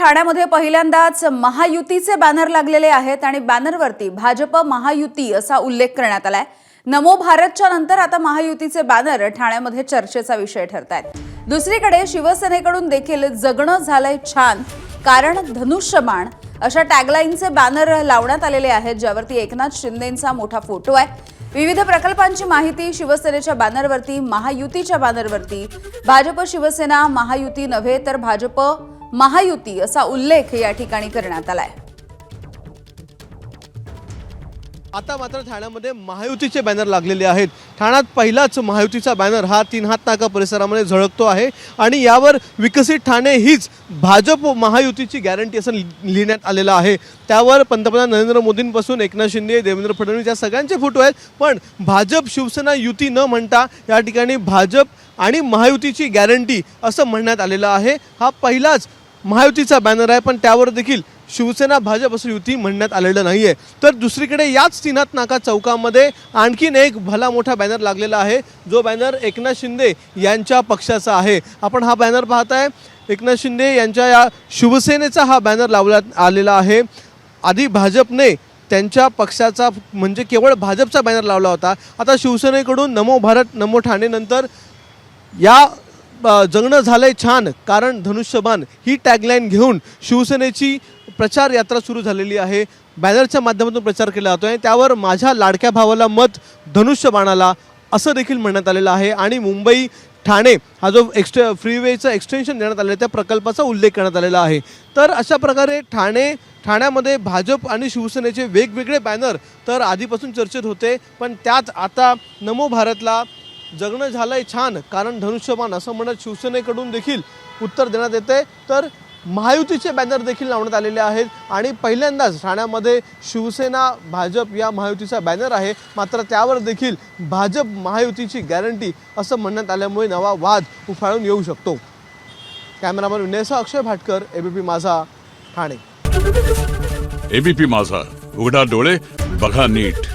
ठाण्यामध्ये पहिल्यांदाच महायुतीचे बॅनर लागलेले आहेत आणि बॅनरवरती भाजप महायुती असा उल्लेख करण्यात आलाय। नमो भारतच्या नंतर आता महायुतीचे बॅनर ठाण्यामध्ये चर्चेचा विषय ठरतायत। दुसरीकडे शिवसेनेकडून देखील जगणं झालंय छान कारण धनुष्यबाण अशा टॅगलाईनचे बॅनर लावण्यात आलेले आहेत, ज्यावरती एकनाथ शिंदेंचा मोठा फोटो आहे। विविध प्रकल्पांची माहिती शिवसेनेच्या बॅनरवरती, महायुतीच्या बॅनरवरती भाजप शिवसेना महायुती नव्हे तर भाजप महायुती असा उल्लेख या ठिकाणी करण्यात आलाय। आता मात्र ठाण्यामध्ये महायुतीचे बॅनर लागलेले आहेत। ठाण्यात पहिलाच महायुतीचा बॅनर हा 3 हात नाका परिसरामध्ये झळकतो आहे आणि यावर विकसित ठाणे हीच भाजप महायुतीची गॅरंटी असं लिहिण्यात आलेलं आहे। त्यावर पंतप्रधान नरेंद्र मोदींपासून एकनाथ शिंदे, देवेंद्र फडणवीस या सगळ्यांचे फोटो आहेत, पण भाजप शिवसेना युती न म्हणता या ठिकाणी भाजप आणि महायुतीची गॅरंटी असं म्हणण्यात आलेलं आहे। हा पहिलाच महायुतीचा बॅनर आहे, पण त्यावर देखील शिवसेना भाजप असं युती म्हणण्यात आलेलं नाहीये। तर दुसरीकडे याच 3 हात नाका चौकामध्ये आणखीन एक भला मोठा बॅनर लागलेला आहे, जो बॅनर एकनाथ शिंदे यांच्या पक्षाचा आहे। आपण हा बॅनर पाहताय, एकनाथ शिंदे यांच्या या शिवसेनेचा हा बॅनर लावण्यात आलेला आहे। आधी भाजपने त्यांच्या पक्षाचा म्हणजे केवळ भाजपचा बॅनर लावला होता, आता शिवसेनेकडून नमो भारत नमो ठाणे नंतर या जगणं झालंय छान कारण धनुष्यबाण ही टॅगलाईन घेऊन शिवसेनेची प्रचार यात्रा सुरू झालेली आहे। बॅनरच्या माध्यमातून प्रचार केला जातो आहे, त्यावर माझ्या लाडक्या भावाला मत धनुष्यबाणाला असं देखील म्हणण्यात आलेलं आहे आणि मुंबई ठाणे हा जो फ्रीवेचं एक्सटेन्शन देण्यात आलेलं आहे त्या प्रकल्पाचा उल्लेख करण्यात आलेला आहे। तर अशा प्रकारे ठाण्यामध्ये भाजप आणि शिवसेनेचे वेगवेगळे बॅनर तर आधीपासून चर्चेत होते, पण त्यात आता नमो भारतला जगणं झालंय छान कारण धनुष्यबाण असं म्हणत शिवसेनेकडून देखील उत्तर देण्यात येते। तर महायुतीचे बॅनर देखील लावण्यात आलेले आहेत आणि पहिल्यांदाच ठाण्यामध्ये शिवसेना भाजप या महायुतीचा बॅनर आहे, मात्र त्यावर देखील भाजप महायुतीची गॅरंटी असं म्हणण्यात आल्यामुळे नवा वाद उफाळून येऊ शकतो। कॅमेरामन विनयसह अक्षय भाटकर, एबीपी माझा, ठाणे। एबीपी माझा, उघडा डोळे बघा नीट।